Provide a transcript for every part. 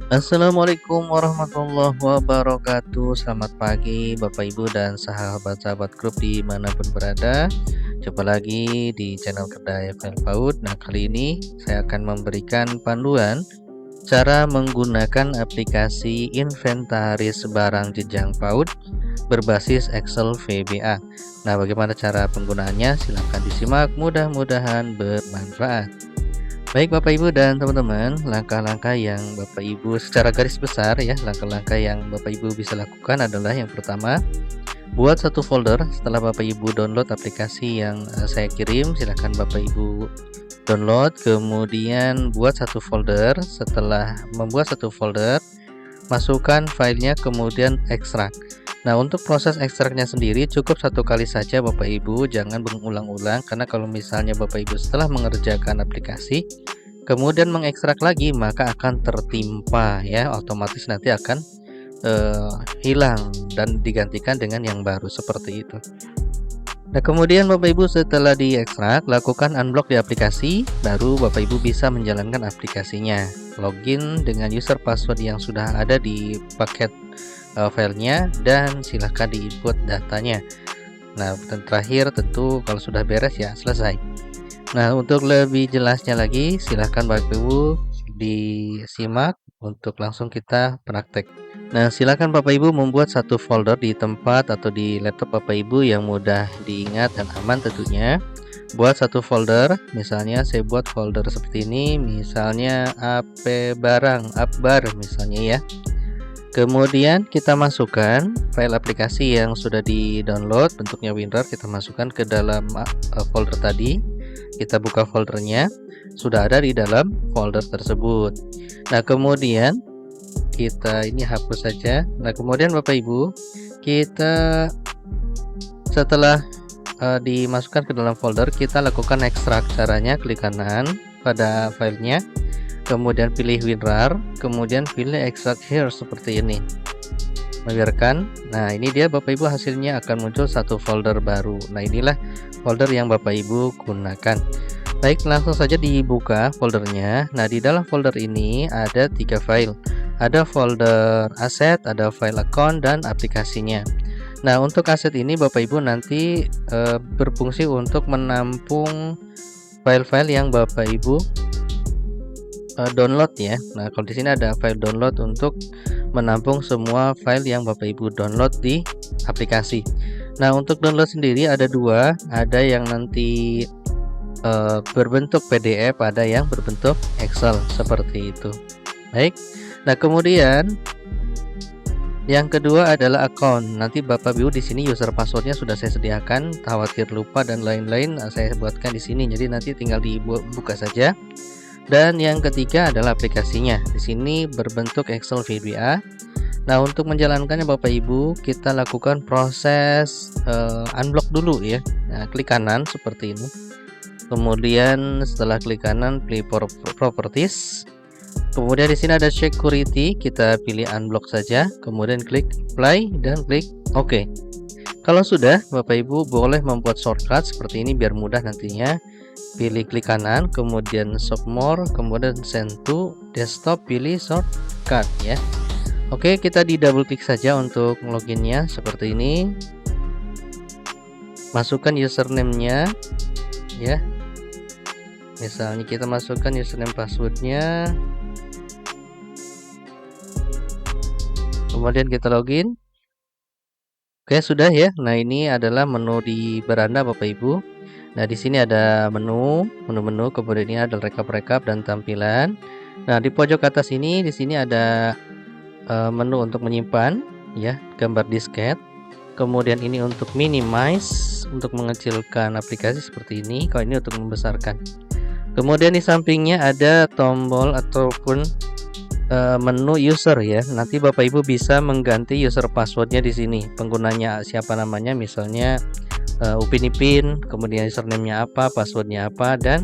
Assalamualaikum warahmatullahi wabarakatuh. Selamat pagi Bapak Ibu dan sahabat-sahabat grup dimanapun berada. Jumpa lagi di channel Kedai File PAUD. Nah, kali ini saya akan memberikan panduan cara menggunakan aplikasi inventaris barang jenjang PAUD berbasis Excel VBA. Nah, bagaimana cara penggunaannya? Silahkan disimak, mudah-mudahan bermanfaat. Baik Bapak Ibu dan teman-teman, langkah-langkah yang Bapak Ibu secara garis besar ya, langkah-langkah yang Bapak Ibu bisa lakukan adalah yang pertama, buat satu folder. Setelah Bapak Ibu download aplikasi yang saya kirim, silahkan Bapak Ibu download, kemudian buat satu folder. Setelah membuat satu folder, masukkan filenya, kemudian ekstrak. Nah, untuk proses ekstraknya sendiri cukup satu kali saja Bapak Ibu, jangan berulang-ulang, karena kalau misalnya Bapak Ibu setelah mengerjakan aplikasi kemudian mengekstrak lagi, maka akan tertimpa ya, otomatis nanti akan hilang dan digantikan dengan yang baru seperti itu. Nah, kemudian Bapak Ibu setelah diekstrak, lakukan unblock di aplikasi, baru Bapak Ibu bisa menjalankan aplikasinya. Login dengan user password yang sudah ada di paket filenya, dan silahkan diinput datanya. Nah, dan terakhir tentu kalau sudah beres ya selesai. Nah, untuk lebih jelasnya lagi silahkan Bapak Ibu disimak untuk langsung kita praktek. Nah, silakan Bapak Ibu membuat satu folder di tempat atau di laptop Bapak Ibu yang mudah diingat dan aman tentunya. Buat satu folder, misalnya saya buat folder seperti ini, misalnya AP barang, Akbar misalnya ya. Kemudian kita masukkan file aplikasi yang sudah di-download, bentuknya WinRAR, kita masukkan ke dalam folder tadi. Kita buka foldernya, sudah ada di dalam folder tersebut. Nah, kemudian kita ini hapus saja. Nah, kemudian Bapak Ibu, kita setelah dimasukkan ke dalam folder, kita lakukan ekstrak. Caranya klik kanan pada filenya, kemudian pilih WinRAR, kemudian pilih extract here seperti ini. Membiarkan. Nah, ini dia Bapak Ibu, hasilnya akan muncul satu folder baru. Nah, inilah folder yang Bapak Ibu gunakan. Baik, langsung saja dibuka foldernya. Nah, di dalam folder ini ada 3 file. Ada folder aset, ada file account, dan aplikasinya. Nah, untuk aset ini Bapak Ibu nanti berfungsi untuk menampung file-file yang Bapak Ibu download ya. Nah, kalau di sini ada file download untuk menampung semua file yang Bapak Ibu download di aplikasi. Nah, untuk download sendiri ada dua, ada yang nanti berbentuk PDF, ada yang berbentuk Excel seperti itu. Baik. Nah, kemudian yang kedua adalah account. Nanti Bapak Ibu di sini user passwordnya sudah saya sediakan, khawatir lupa dan lain-lain saya buatkan di sini. Jadi nanti tinggal dibuka saja. Dan yang ketiga adalah aplikasinya. Di sini berbentuk Excel VBA. Nah, untuk menjalankannya Bapak Ibu, kita lakukan proses unblock dulu ya. Nah, klik kanan seperti ini. Kemudian setelah klik kanan, pilih properties. Kemudian di sini ada security, kita pilih unblock saja. Kemudian klik apply dan klik OK. Kalau sudah, Bapak Ibu boleh membuat shortcut seperti ini biar mudah nantinya. Pilih klik kanan, kemudian shop more, kemudian send to desktop, pilih shortcut ya. Oke, kita di double klik saja untuk loginnya seperti ini. Masukkan username-nya ya. Misalnya kita masukkan username passwordnya, kemudian kita login. Oke, sudah ya. Nah, ini adalah menu di beranda Bapak Ibu. Nah, di sini ada menu, kemudian ini ada rekap dan tampilan. Nah, di pojok atas ini, di sini ada menu untuk menyimpan ya, gambar disket. Kemudian ini untuk minimize, untuk mengecilkan aplikasi seperti ini. Kalau ini untuk membesarkan. Kemudian di sampingnya ada tombol ataupun menu user ya. Nanti Bapak Ibu bisa mengganti user passwordnya di sini. Penggunanya siapa namanya, misalnya Upin Ipin, kemudian username-nya apa, passwordnya apa, dan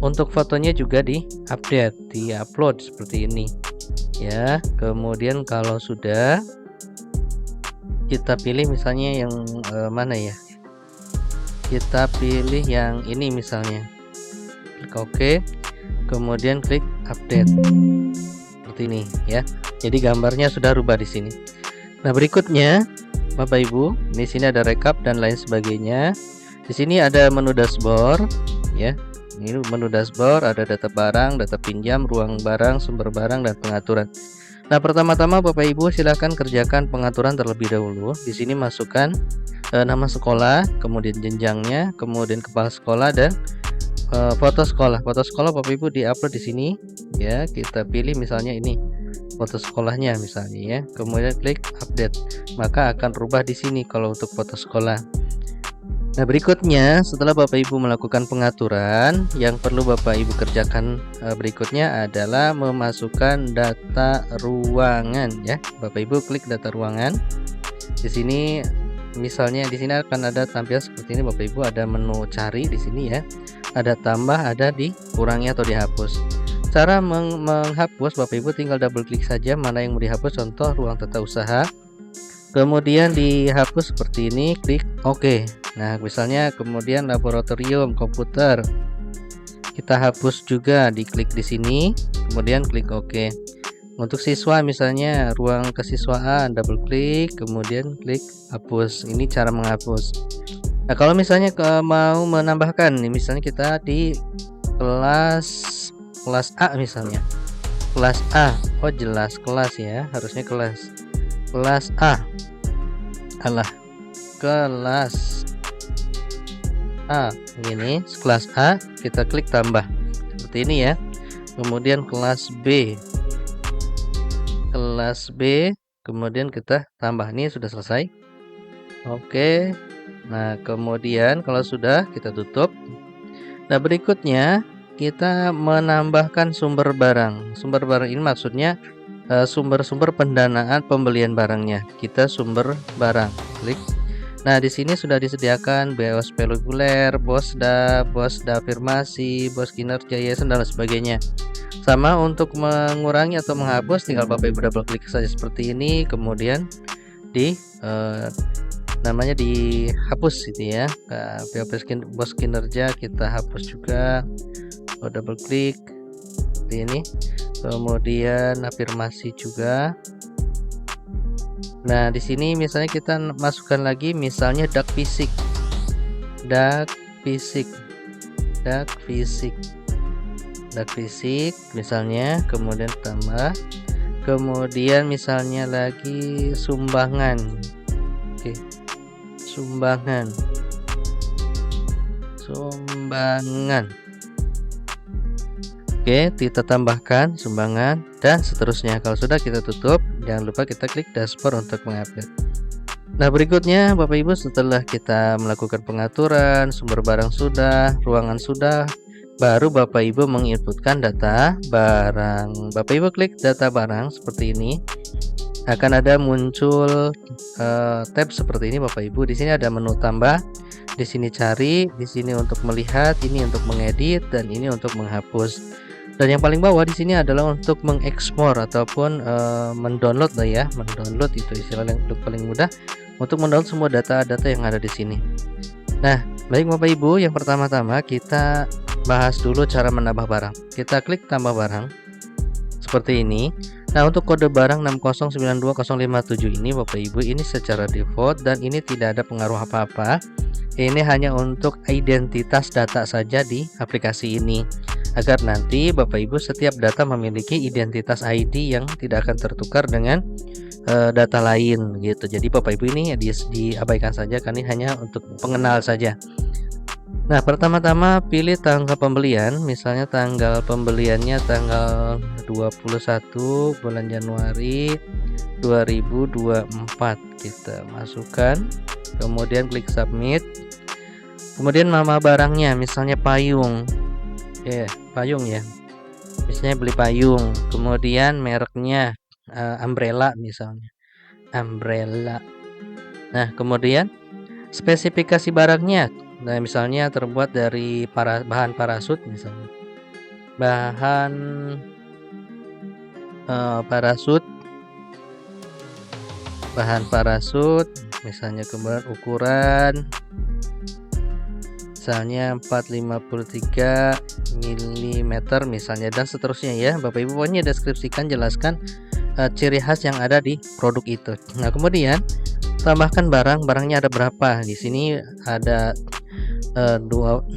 untuk fotonya juga di-update, di-upload seperti ini ya. Kemudian kalau sudah, kita pilih misalnya yang mana ya, kita pilih yang ini misalnya, klik OK, kemudian klik update seperti ini ya. Jadi gambarnya sudah rubah di sini. Nah, berikutnya Bapak Ibu, di sini ada rekap dan lain sebagainya. Di sini ada menu dashboard ya. Ini menu dashboard, ada data barang, data pinjam, ruang barang, sumber barang, dan pengaturan. Nah, pertama-tama Bapak Ibu silahkan kerjakan pengaturan terlebih dahulu. Di sini masukkan nama sekolah, kemudian jenjangnya, kemudian kepala sekolah, dan foto sekolah. Foto sekolah Bapak Ibu diupload di sini ya. Kita pilih misalnya ini foto sekolahnya misalnya ya. Kemudian klik update. Maka akan rubah di sini kalau untuk foto sekolah. Nah, berikutnya setelah Bapak Ibu melakukan pengaturan, yang perlu Bapak Ibu kerjakan berikutnya adalah memasukkan data ruangan ya. Bapak Ibu klik data ruangan. Di sini misalnya di sini akan ada tampil seperti ini Bapak Ibu, ada menu cari di sini ya. Ada tambah, ada dikurangi atau dihapus. Cara menghapus Bapak Ibu tinggal double klik saja mana yang mau dihapus, contoh ruang tata usaha. Kemudian dihapus seperti ini, klik OK. Nah, misalnya kemudian laboratorium komputer kita hapus juga, diklik di sini, kemudian klik OK. Untuk siswa misalnya ruang kesiswaan, double klik, kemudian klik hapus. Ini cara menghapus. Nah, kalau misalnya mau menambahkan nih, misalnya kita di kelas A misalnya. Kelas A. Oh, jelas kelas ya, harusnya kelas A. Kelas A. Ini kelas A, kita klik tambah seperti ini ya. Kemudian kelas B, kemudian kita tambah. Ini sudah selesai. Oke. Nah, kemudian kalau sudah, kita tutup. Nah, berikutnya kita menambahkan sumber barang. Sumber barang ini maksudnya sumber-sumber pendanaan pembelian barangnya. Kita sumber barang, klik. Nah, di sini sudah disediakan BOS reguler, BOSDA, BOSDA afirmasi, BOS kinerja yayasan dan sebagainya. Sama untuk mengurangi atau menghapus, tinggal Bapak Ibu double klik saja seperti ini, kemudian di namanya dihapus gitu ya. BOS kinerja kita hapus juga, double klik seperti ini. Kemudian afirmasi juga. Nah, di sini misalnya kita masukkan lagi misalnya dak fisik misalnya, kemudian tambah, kemudian misalnya lagi sumbangan. Oke. Sumbangan. Oke, kita tambahkan sumbangan dan seterusnya. Kalau sudah, kita tutup. Jangan lupa kita klik dashboard untuk mengupdate. Nah, berikutnya Bapak Ibu setelah kita melakukan pengaturan, sumber barang sudah, ruangan sudah, baru Bapak Ibu menginputkan data barang. Bapak Ibu klik data barang seperti ini. Akan ada muncul tab seperti ini Bapak Ibu. Di sini ada menu tambah, di sini cari, di sini untuk melihat, ini untuk mengedit, dan ini untuk menghapus. Dan yang paling bawah di sini adalah untuk mengekspor ataupun mendownload lah ya. Mendownload itu istilah yang paling mudah untuk mendownload semua data-data yang ada di sini. Nah, baik Bapak Ibu, yang pertama-tama kita bahas dulu cara menambah barang. Kita klik tambah barang seperti ini. Nah, untuk kode barang 6092057 ini Bapak Ibu, ini secara default dan ini tidak ada pengaruh apa-apa. Ini hanya untuk identitas data saja di aplikasi ini, agar nanti Bapak Ibu setiap data memiliki identitas ID yang tidak akan tertukar dengan data lain gitu. Jadi Bapak Ibu ini diabaikan saja, karena ini hanya untuk pengenal saja. Nah, pertama-tama pilih tanggal pembelian. Misalnya tanggal pembeliannya tanggal 21 bulan Januari 2024. Kita masukkan, kemudian klik submit. Kemudian nama barangnya misalnya payung. Payung ya. Misalnya beli payung. Kemudian mereknya umbrella misalnya. Umbrella. Nah, kemudian spesifikasi barangnya. Nah, misalnya terbuat dari bahan parasut misalnya. Bahan parasut misalnya, kemudian ukuran misalnya 453 mm misalnya, dan seterusnya ya Bapak Ibu. Pokoknya deskripsikan, jelaskan ciri khas yang ada di produk itu. Nah, kemudian tambahkan barangnya ada berapa. Di sini ada 1,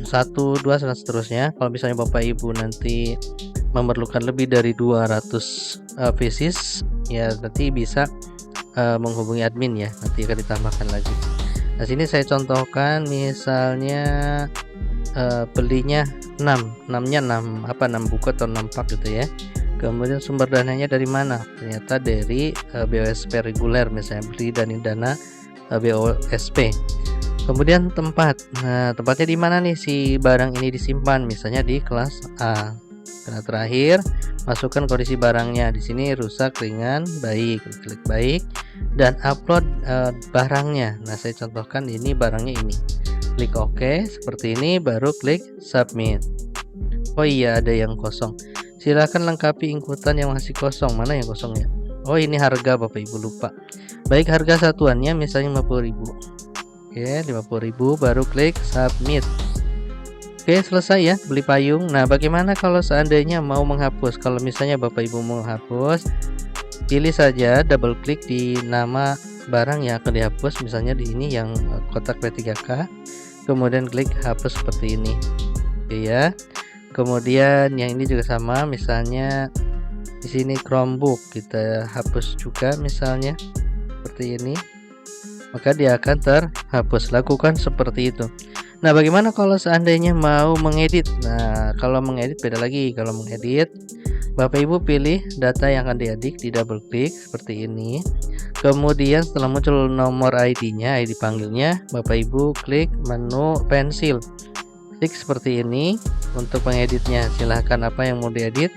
2 dan seterusnya. Kalau misalnya Bapak Ibu nanti memerlukan lebih dari 200 pieces ya, nanti bisa menghubungi admin ya, nanti akan ditambahkan lagi. Nah, sini saya contohkan misalnya belinya 6-nya 6 buku atau 6 pak gitu ya. Kemudian sumber dananya dari mana? Ternyata dari BOSP reguler, misalnya beli dari dana BOSP. Kemudian tempat. Nah, tempatnya di mana nih si barang ini disimpan? Misalnya di kelas A. Nah, terakhir masukkan kondisi barangnya. Di sini rusak, ringan, baik. Klik baik dan upload barangnya. Nah, saya contohkan ini barangnya ini. Klik OK seperti ini, baru klik submit. Oh iya, ada yang kosong. Silakan lengkapi inputan yang masih kosong. Mana yang kosong ya? Oh, ini harga Bapak Ibu lupa. Baik, harga satuannya misalnya 50.000. Oke, 50.000, baru klik submit. Oke, selesai ya beli payung. Nah, bagaimana kalau seandainya mau menghapus? Kalau misalnya Bapak Ibu mau menghapus, pilih saja double klik di nama barang yang akan dihapus, misalnya di ini yang kotak P3K. Kemudian klik hapus seperti ini. Oke ya. Kemudian yang ini juga sama, misalnya di sini Chromebook, kita hapus juga misalnya seperti ini. Maka dia akan terhapus. Lakukan seperti itu. Nah, bagaimana kalau seandainya mau mengedit? Nah, kalau mengedit beda lagi. Kalau mengedit, Bapak Ibu pilih data yang akan diedit, di double klik seperti ini. Kemudian setelah muncul nomor ID-nya, ID panggilnya, Bapak Ibu klik menu pensil. Klik seperti ini untuk mengeditnya. Silahkan apa yang mau diedit.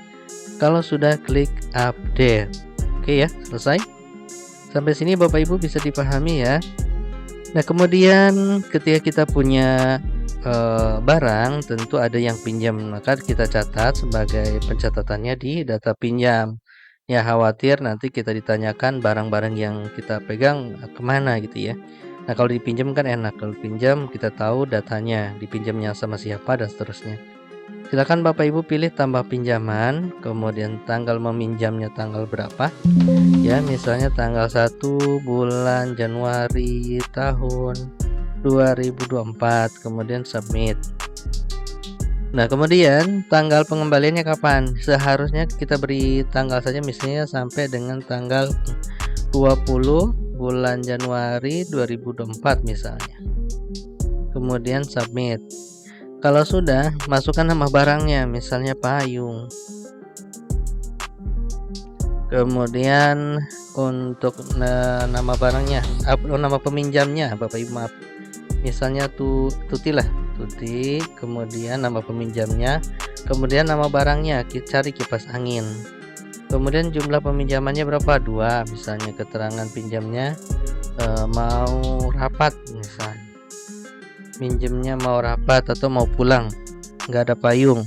Kalau sudah, klik update. Oke ya, selesai. Sampai sini Bapak Ibu bisa dipahami ya. Nah, kemudian ketika kita punya barang, tentu ada yang pinjam, maka kita catat sebagai pencatatannya di data pinjam. Ya, khawatir nanti kita ditanyakan barang-barang yang kita pegang kemana gitu ya. Nah, kalau dipinjam kan enak, kalau pinjam kita tahu datanya, dipinjamnya sama siapa dan seterusnya. Silakan Bapak Ibu pilih tambah pinjaman, kemudian tanggal meminjamnya tanggal berapa. Ya, misalnya tanggal 1 bulan Januari tahun 2024, kemudian submit. Nah, kemudian tanggal pengembaliannya kapan? Seharusnya kita beri tanggal saja, misalnya sampai dengan tanggal 20 bulan Januari 2024 misalnya. Kemudian submit. Kalau sudah, masukkan nama barangnya, misalnya payung. Kemudian untuk nama barangnya, nama peminjamnya, Bapak Ibu maaf, misalnya Tuti lah, Tuti. Kemudian nama peminjamnya, kemudian nama barangnya, kita cari kipas angin. Kemudian jumlah peminjamannya berapa? 2, misalnya keterangan pinjamnya mau rapat, misalnya minjemnya mau rapat atau mau pulang, nggak ada payung.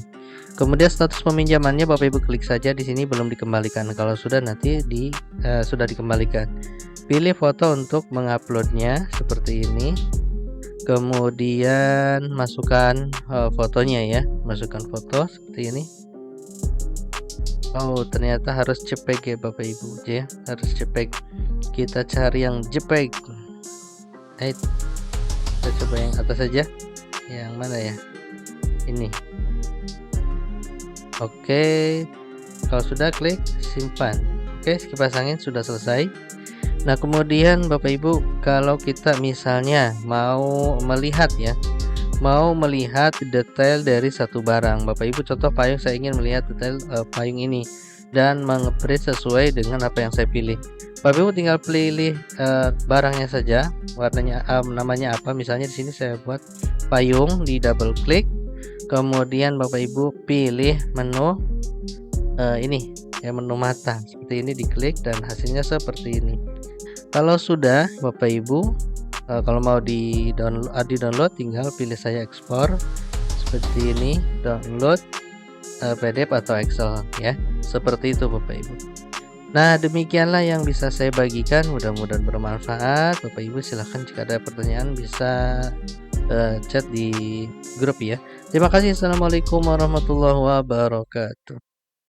Kemudian status peminjamannya Bapak Ibu klik saja di sini, belum dikembalikan. Kalau sudah, nanti sudah dikembalikan. Pilih foto untuk menguploadnya seperti ini. Kemudian masukkan fotonya ya, masukkan foto seperti ini. Oh, ternyata harus JPEG ya Bapak Ibu ya, harus JPEG. Kita cari yang JPEG. Kita coba yang atas saja. Yang mana ya? Ini. Oke. Kalau sudah, klik simpan. Oke, kipas angin sudah selesai. Nah, kemudian Bapak Ibu, kalau kita misalnya mau melihat ya, mau melihat detail dari satu barang. Bapak Ibu, contoh payung, saya ingin melihat detail payung ini dan meng-print sesuai dengan apa yang saya pilih. Bapak Ibu tinggal pilih barangnya saja, warnanya namanya apa. Misalnya di sini saya buat payung, di double klik. Kemudian Bapak Ibu pilih menu ini ya, menu mata. Seperti ini diklik dan hasilnya seperti ini. Kalau sudah Bapak Ibu, kalau mau di download tinggal pilih saya ekspor seperti ini, download PDF atau Excel ya. Seperti itu Bapak Ibu. Nah, demikianlah yang bisa saya bagikan, mudah-mudahan bermanfaat. Bapak Ibu silahkan jika ada pertanyaan bisa chat di grup ya. Terima kasih. Assalamualaikum warahmatullahi wabarakatuh.